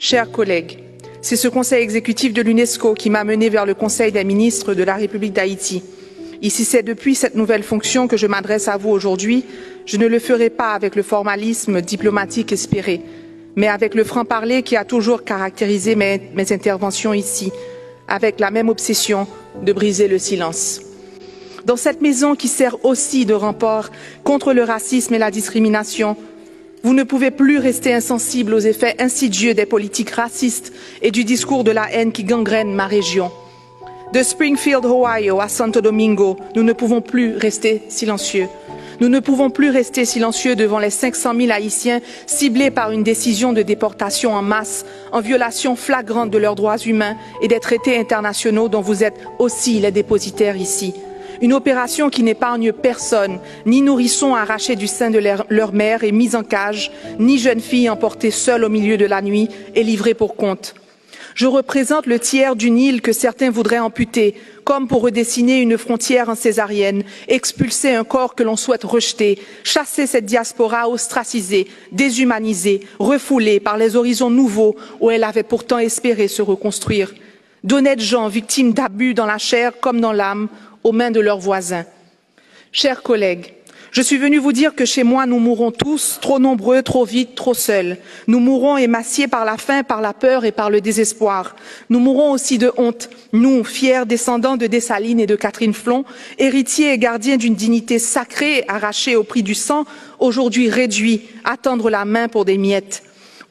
Chers collègues, c'est ce conseil exécutif de l'UNESCO qui m'a mené vers le Conseil des ministres de la République d'Haïti. Ici, c'est depuis cette nouvelle fonction que je m'adresse à vous aujourd'hui. Je ne le ferai pas avec le formalisme diplomatique espéré, mais avec le franc-parler qui a toujours caractérisé mes interventions ici, avec la même obsession de briser le silence. Dans cette maison qui sert aussi de rempart contre le racisme et la discrimination, vous ne pouvez plus rester insensible aux effets insidieux des politiques racistes et du discours de la haine qui gangrène ma région. De Springfield, Ohio, à Santo Domingo, nous ne pouvons plus rester silencieux. Nous ne pouvons plus rester silencieux devant les 500 000 Haïtiens ciblés par une décision de déportation en masse, en violation flagrante de leurs droits humains et des traités internationaux dont vous êtes aussi les dépositaires ici. Une opération qui n'épargne personne, ni nourrissons arrachés du sein de leur mère et mis en cage, ni jeunes filles emportées seules au milieu de la nuit et livrées pour compte. Je représente le tiers d'une île que certains voudraient amputer, comme pour redessiner une frontière en césarienne, expulser un corps que l'on souhaite rejeter, chasser cette diaspora ostracisée, déshumanisée, refoulée par les horizons nouveaux où elle avait pourtant espéré se reconstruire. D'honnêtes gens victimes d'abus dans la chair comme dans l'âme, aux mains de leurs voisins. Chers collègues, je suis venue vous dire que chez moi, nous mourrons tous, trop nombreux, trop vite, trop seuls. Nous mourrons émaciés par la faim, par la peur et par le désespoir. Nous mourrons aussi de honte, nous, fiers descendants de Dessalines et de Catherine Flon, héritiers et gardiens d'une dignité sacrée arrachée au prix du sang, aujourd'hui réduits à tendre la main pour des miettes.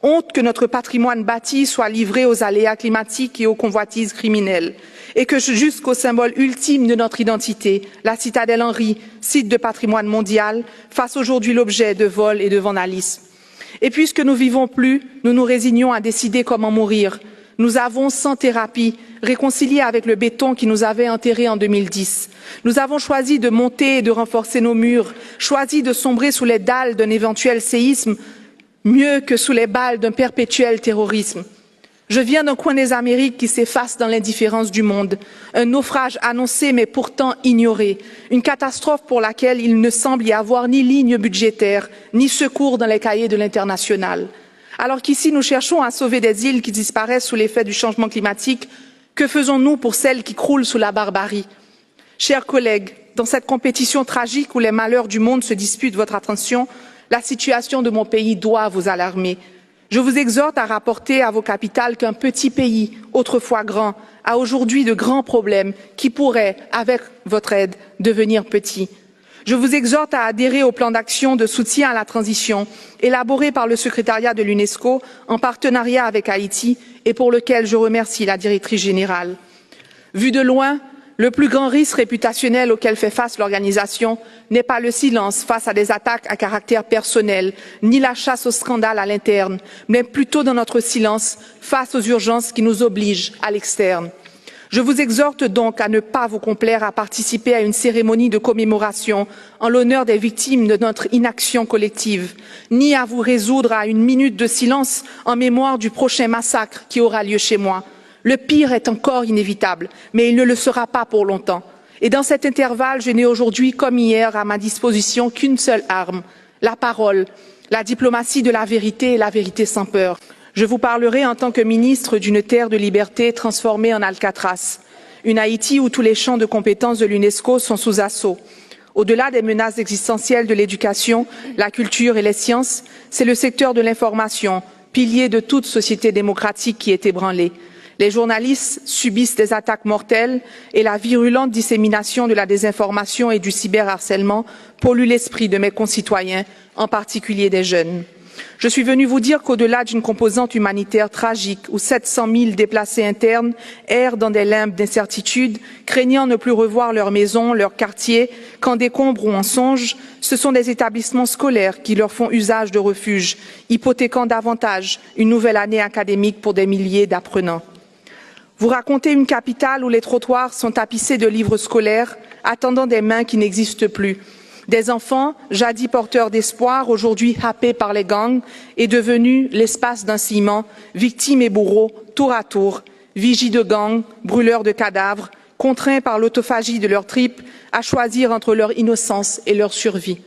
Honte que notre patrimoine bâti soit livré aux aléas climatiques et aux convoitises criminelles. Et que jusqu'au symbole ultime de notre identité, la citadelle Henri, site de patrimoine mondial, fasse aujourd'hui l'objet de vols et de vandalisme. Et puisque nous vivons plus, nous nous résignons à décider comment mourir. Nous avons, sans thérapie, réconcilié avec le béton qui nous avait enterrés en 2010. Nous avons choisi de monter et de renforcer nos murs, choisi de sombrer sous les dalles d'un éventuel séisme, mieux que sous les balles d'un perpétuel terrorisme. Je viens d'un coin des Amériques qui s'efface dans l'indifférence du monde, un naufrage annoncé mais pourtant ignoré, une catastrophe pour laquelle il ne semble y avoir ni ligne budgétaire, ni secours dans les cahiers de l'international. Alors qu'ici nous cherchons à sauver des îles qui disparaissent sous l'effet du changement climatique, que faisons-nous pour celles qui croulent sous la barbarie? Chers collègues, dans cette compétition tragique où les malheurs du monde se disputent votre attention, la situation de mon pays doit vous alarmer. Je vous exhorte à rapporter à vos capitales qu'un petit pays, autrefois grand, a aujourd'hui de grands problèmes qui pourraient, avec votre aide, devenir petits. Je vous exhorte à adhérer au plan d'action de soutien à la transition élaboré par le secrétariat de l'UNESCO en partenariat avec Haïti et pour lequel je remercie la directrice générale. Vu de loin, le plus grand risque réputationnel auquel fait face l'organisation n'est pas le silence face à des attaques à caractère personnel, ni la chasse au scandale à l'interne, mais plutôt dans notre silence face aux urgences qui nous obligent à l'externe. Je vous exhorte donc à ne pas vous complaire à participer à une cérémonie de commémoration en l'honneur des victimes de notre inaction collective, ni à vous résoudre à une minute de silence en mémoire du prochain massacre qui aura lieu chez moi. Le pire est encore inévitable, mais il ne le sera pas pour longtemps. Et dans cet intervalle, je n'ai aujourd'hui comme hier à ma disposition qu'une seule arme, la parole, la diplomatie de la vérité et la vérité sans peur. Je vous parlerai en tant que ministre d'une terre de liberté transformée en Alcatraz, une Haïti où tous les champs de compétences de l'UNESCO sont sous assaut. Au-delà des menaces existentielles de l'éducation, la culture et les sciences, c'est le secteur de l'information, pilier de toute société démocratique qui est ébranlé. Les journalistes subissent des attaques mortelles et la virulente dissémination de la désinformation et du cyberharcèlement pollue l'esprit de mes concitoyens, en particulier des jeunes. Je suis venue vous dire qu'au-delà d'une composante humanitaire tragique où 700 000 déplacés internes errent dans des limbes d'incertitude, craignant ne plus revoir leur maison, leur quartier, qu'en décombres ou en songe, ce sont des établissements scolaires qui leur font usage de refuge, hypothéquant davantage une nouvelle année académique pour des milliers d'apprenants. Vous racontez une capitale où les trottoirs sont tapissés de livres scolaires, attendant des mains qui n'existent plus. Des enfants, jadis porteurs d'espoir, aujourd'hui happés par les gangs, et devenus l'espace d'un ciment, victimes et bourreaux, tour à tour, vigies de gangs, brûleurs de cadavres, contraints par l'autophagie de leurs tripes à choisir entre leur innocence et leur survie.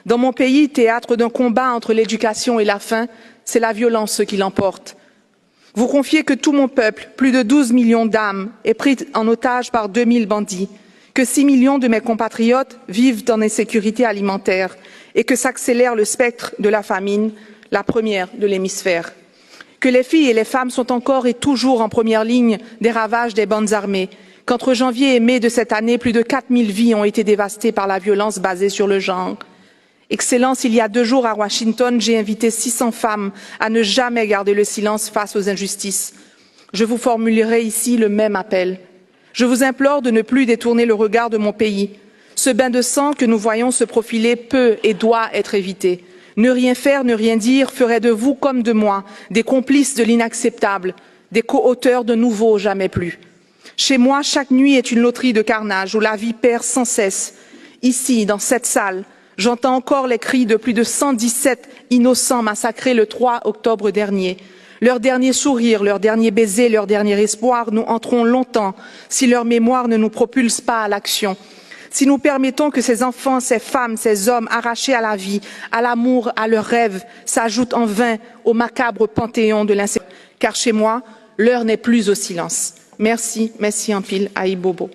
Dans mon pays, théâtre d'un combat entre l'éducation et la faim, c'est la violence qui l'emporte. Vous confiez que tout mon peuple, plus de 12 millions d'âmes, est pris en otage par 2000 bandits, que 6 millions de mes compatriotes vivent dans l'insécurité alimentaire et que s'accélère le spectre de la famine, la première de l'hémisphère. Que les filles et les femmes sont encore et toujours en première ligne des ravages des bandes armées, qu'entre janvier et mai de cette année, plus de 4000 vies ont été dévastées par la violence basée sur le genre. Excellence, il y a 2 jours à Washington, j'ai invité 600 femmes à ne jamais garder le silence face aux injustices. Je vous formulerai ici le même appel. Je vous implore de ne plus détourner le regard de mon pays. Ce bain de sang que nous voyons se profiler peut et doit être évité. Ne rien faire, ne rien dire ferait de vous comme de moi des complices de l'inacceptable, des co-auteurs de nouveaux jamais plus. Chez moi, chaque nuit est une loterie de carnage où la vie perd sans cesse. Ici, dans cette salle, j'entends encore les cris de plus de 117 innocents massacrés le 3 octobre dernier. Leur dernier sourire, leur dernier baiser, leur dernier espoir nous hanteront longtemps si leur mémoire ne nous propulse pas à l'action. Si nous permettons que ces enfants, ces femmes, ces hommes arrachés à la vie, à l'amour, à leurs rêves, s'ajoutent en vain au macabre panthéon de l'insécurité. Car chez moi, l'heure n'est plus au silence. Merci, merci en pile, Aïe Bobo.